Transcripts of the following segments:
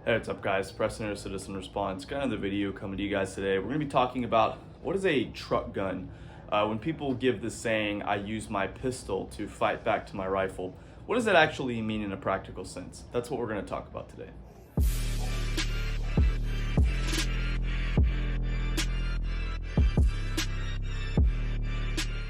Hey, what's up guys? Preston here, Citizen Response. Got another video coming to you guys today. We're going to be talking about what is a truck gun. When people give the saying, I use my pistol to fight back to my rifle, what does that actually mean in a practical sense? That's what we're going to talk about today.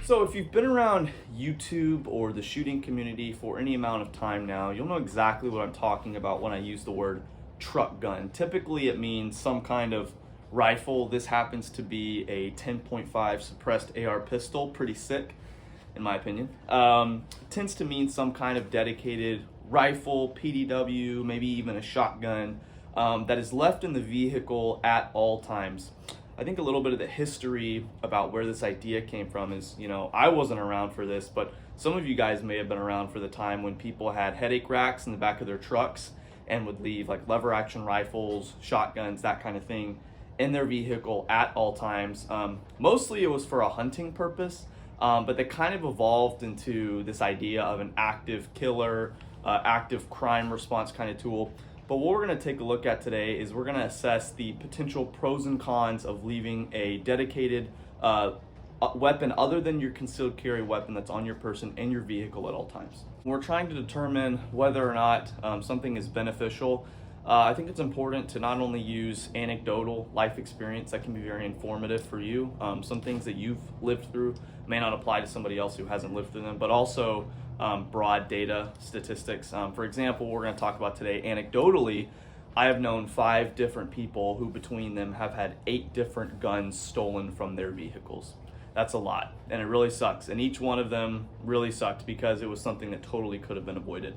So if you've been around YouTube or the shooting community for any amount of time now, you'll know exactly what I'm talking about when I use the word truck gun. Typically it means some kind of rifle. This happens to be a 10.5 suppressed AR pistol, pretty sick in my opinion. Tends to mean some kind of dedicated rifle, PDW, maybe even a shotgun that is left in the vehicle at all times. I think a little bit of the history about where this idea came from is, I wasn't around for this, but some of you guys may have been around for the time when people had headache racks in the back of their trucks and would leave like lever action rifles, shotguns, that kind of thing in their vehicle at all times. Mostly it was for a hunting purpose, but they kind of evolved into this idea of an active killer, active crime response kind of tool. But what we're going to take a look at today is we're going to assess the potential pros and cons of leaving a dedicated weapon other than your concealed carry weapon that's on your person in your vehicle at all times. We're trying to determine whether or not something is beneficial. I think it's important to not only use anecdotal life experience that can be very informative for you. Some things that you've lived through may not apply to somebody else who hasn't lived through them, but also broad data statistics. For example, we're going to talk about today, anecdotally, I have known 5 different people who between them have had 8 different guns stolen from their vehicles. That's a lot, and it really sucks. And each one of them really sucked because it was something that totally could have been avoided.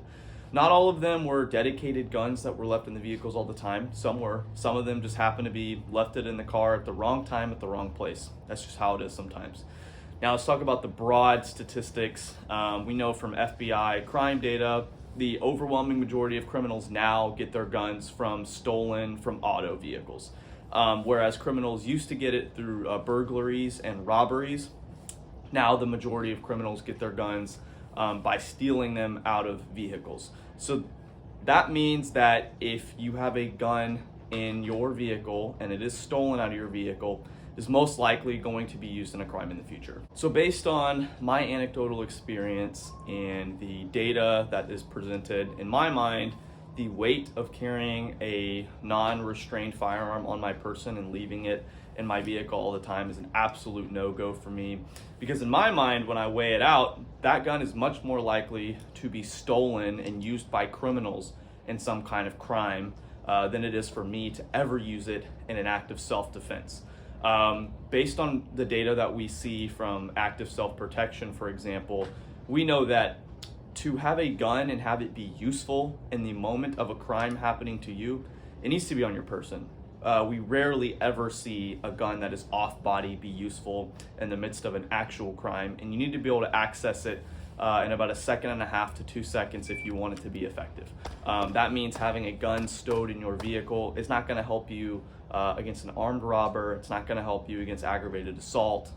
Not all of them were dedicated guns that were left in the vehicles all the time. Some were. Some of them just happened to be left it in the car at the wrong time at the wrong place. That's just how it is sometimes. Now let's talk about the broad statistics. We know from FBI crime data, the overwhelming majority of criminals now get their guns from auto vehicles. Whereas criminals used to get it through burglaries and robberies. Now the majority of criminals get their guns by stealing them out of vehicles. So that means that if you have a gun in your vehicle and it is stolen out of your vehicle, is most likely going to be used in a crime in the future. So based on my anecdotal experience and the data that is presented, in my mind, the weight of carrying a non-restrained firearm on my person and leaving it in my vehicle all the time is an absolute no-go for me. Because in my mind, when I weigh it out, that gun is much more likely to be stolen and used by criminals in some kind of crime than it is for me to ever use it in an act of self-defense. Based on the data that we see from active self-protection, for example, we know that to have a gun and have it be useful in the moment of a crime happening to you, it needs to be on your person. We rarely ever see a gun that is off body be useful in the midst of an actual crime, and you need to be able to access it in about 1.5 seconds to 2 seconds if you want it to be effective. That means having a gun stowed in your vehicle is not going to help you against an armed robber. It's not going to help you against aggravated assault,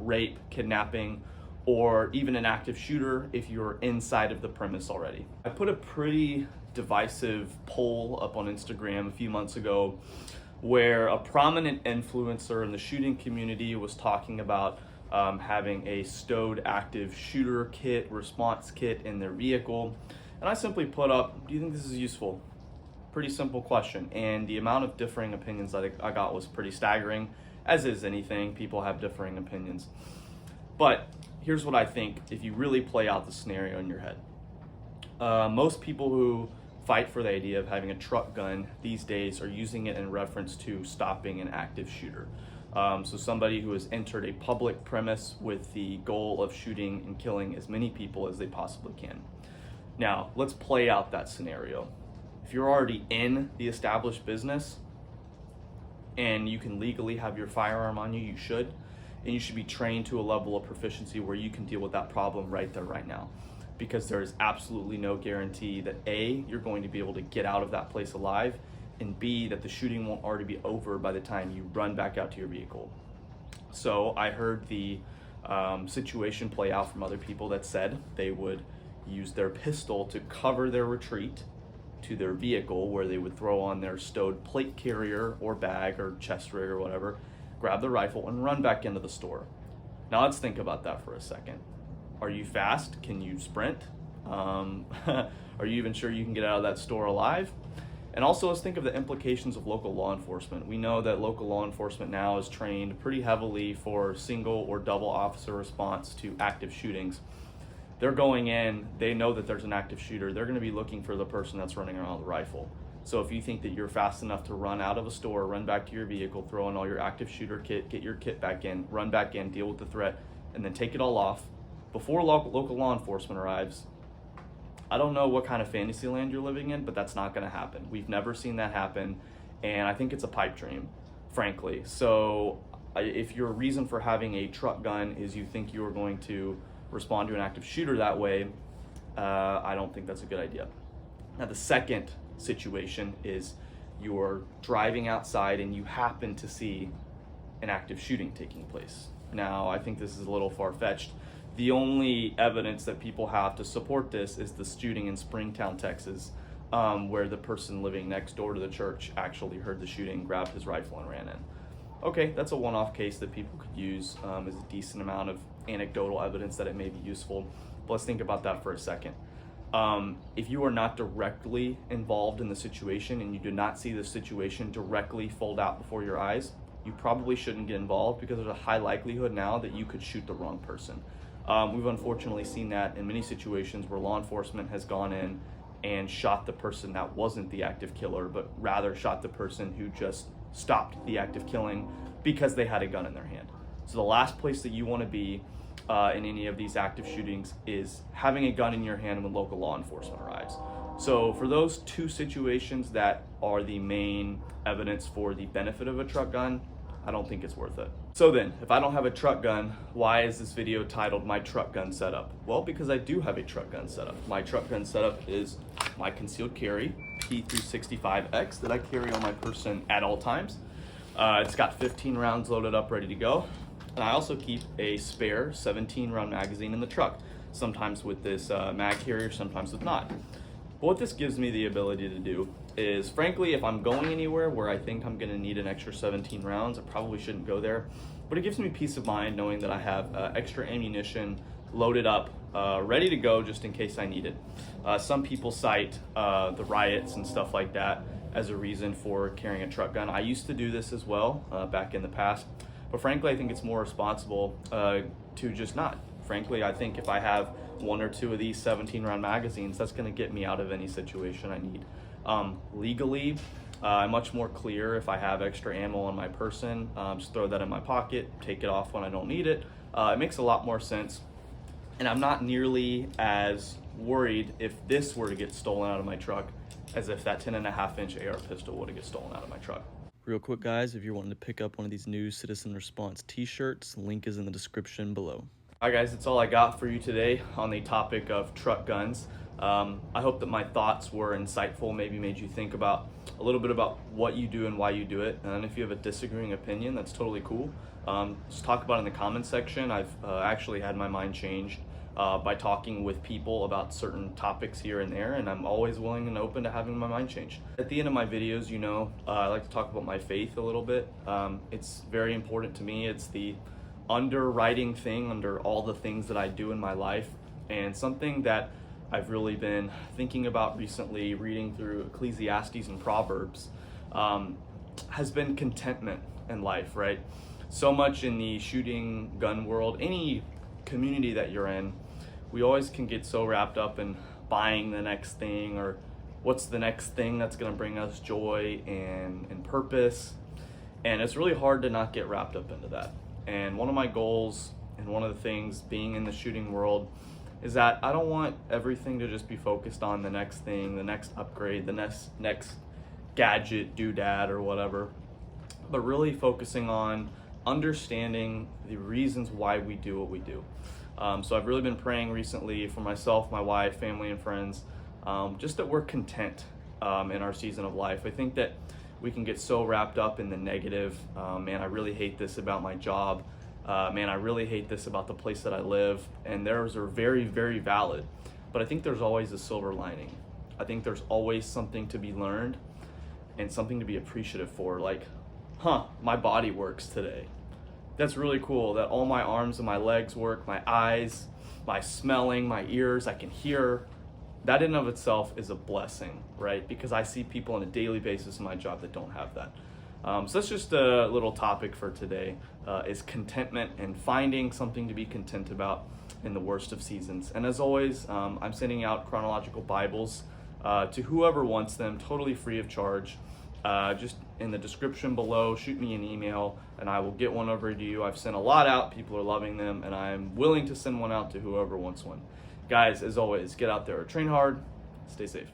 rape, kidnapping, or even an active shooter if you're inside of the premise already. I put a pretty divisive poll up on Instagram a few months ago where a prominent influencer in the shooting community was talking about having a stowed active shooter kit, response kit in their vehicle. And I simply put up, do you think this is useful? Pretty simple question. And the amount of differing opinions that I got was pretty staggering. As is anything, people have differing opinions. But here's what I think if you really play out the scenario in your head. Most people who fight for the idea of having a truck gun these days are using it in reference to stopping an active shooter. So somebody who has entered a public premise with the goal of shooting and killing as many people as they possibly can. Now, let's play out that scenario. If you're already in the established business and you can legally have your firearm on you, you should. And you should be trained to a level of proficiency where you can deal with that problem right there, right now. Because there is absolutely no guarantee that A, you're going to be able to get out of that place alive, and B, that the shooting won't already be over by the time you run back out to your vehicle. So I heard the situation play out from other people that said they would use their pistol to cover their retreat to their vehicle where they would throw on their stowed plate carrier or bag or chest rig or whatever, grab the rifle, and run back into the store. Now let's think about that for a second. Are you fast? Can you sprint? Are you even sure you can get out of that store alive? And also, let's think of the implications of local law enforcement. We know that local law enforcement now is trained pretty heavily for single or double officer response to active shootings. They're going in, they know that there's an active shooter. They're going to be looking for the person that's running around with a rifle. So if you think that you're fast enough to run out of a store, run back to your vehicle, throw in all your active shooter kit, get your kit back in, run back in, deal with the threat, and then take it all off before local law enforcement arrives, I don't know what kind of fantasy land you're living in, but that's not going to happen. We've never seen that happen, and I think it's a pipe dream, frankly. So if your reason for having a truck gun is you think you are going to respond to an active shooter that way, I don't think that's a good idea. Now, the second situation is you're driving outside and you happen to see an active shooting taking place. Now, I think this is a little far-fetched. The only evidence that people have to support this is the shooting in Springtown, Texas, where the person living next door to the church actually heard the shooting, grabbed his rifle, and ran in. Okay, that's a one-off case that people could use as a decent amount of anecdotal evidence that it may be useful. But let's think about that for a second. If you are not directly involved in the situation and you do not see the situation directly fold out before your eyes, you probably shouldn't get involved because there's a high likelihood now that you could shoot the wrong person. We've unfortunately seen that in many situations where law enforcement has gone in and shot the person that wasn't the active killer, but rather shot the person who just stopped the active killing because they had a gun in their hand. So the last place that you want to be in any of these active shootings is having a gun in your hand when local law enforcement arrives. So for those two situations that are the main evidence for the benefit of a truck gun, I don't think it's worth it. So then, if I don't have a truck gun, why is this video titled My Truck Gun Setup? Well, because I do have a truck gun setup. My truck gun setup is my concealed carry P365X that I carry on my person at all times. It's got 15 rounds loaded up, ready to go. And I also keep a spare 17 round magazine in the truck, sometimes with this mag carrier, sometimes with not. But what this gives me the ability to do is, frankly, if I'm going anywhere where I think I'm gonna need an extra 17 rounds, I probably shouldn't go there. But it gives me peace of mind knowing that I have extra ammunition loaded up, ready to go just in case I need it. Some people cite the riots and stuff like that as a reason for carrying a truck gun. I used to do this as well back in the past, but frankly, I think it's more responsible to just not. Frankly, I think if I have one or two of these 17 round magazines, that's gonna get me out of any situation I need. Legally, I'm much more clear if I have extra ammo on my person, just throw that in my pocket, take it off when I don't need it. It makes a lot more sense. And I'm not nearly as worried if this were to get stolen out of my truck as if that 10.5-inch AR pistol would get stolen out of my truck. Real quick, guys, if you're wanting to pick up one of these new Citizen Response t-shirts, link is in the description below. All right, guys, that's all I got for you today on the topic of truck guns. I hope that my thoughts were insightful, maybe made you think about a little bit about what you do and why you do it. And if you have a disagreeing opinion, that's totally cool. Just talk about it in the comments section. I've actually had my mind changed by talking with people about certain topics here and there, and I'm always willing and open to having my mind changed. At the end of my videos, you know, I like to talk about my faith a little bit. It's very important to me. It's the underwriting thing under all the things that I do in my life, and something that I've really been thinking about recently, reading through Ecclesiastes and Proverbs, has been contentment in life, right? So much in the shooting gun world, any community that you're in, we always can get so wrapped up in buying the next thing or what's the next thing that's gonna bring us joy and purpose. And it's really hard to not get wrapped up into that. And one of my goals and one of the things being in the shooting world is that I don't want everything to just be focused on the next thing, the next upgrade, the next gadget, doodad, or whatever, but really focusing on understanding the reasons why we do what we do. So I've really been praying recently for myself, my wife, family, and friends, just that we're content in our season of life. I think that we can get so wrapped up in the negative. Man, I really hate this about my job. Man, I really hate this about the place that I live. And those are very, very valid. But I think there's always a silver lining. I think there's always something to be learned and something to be appreciative for. Like, my body works today. That's really cool that all my arms and my legs work, my eyes, my smelling, my ears, I can hear. That in and of itself is a blessing, right? Because I see people on a daily basis in my job that don't have that. So that's just a little topic for today, is contentment and finding something to be content about in the worst of seasons. And as always, I'm sending out chronological Bibles to whoever wants them, totally free of charge. Just in the description below, shoot me an email and I will get one over to you. I've sent a lot out, people are loving them, and I'm willing to send one out to whoever wants one. Guys, as always, get out there, train hard, stay safe.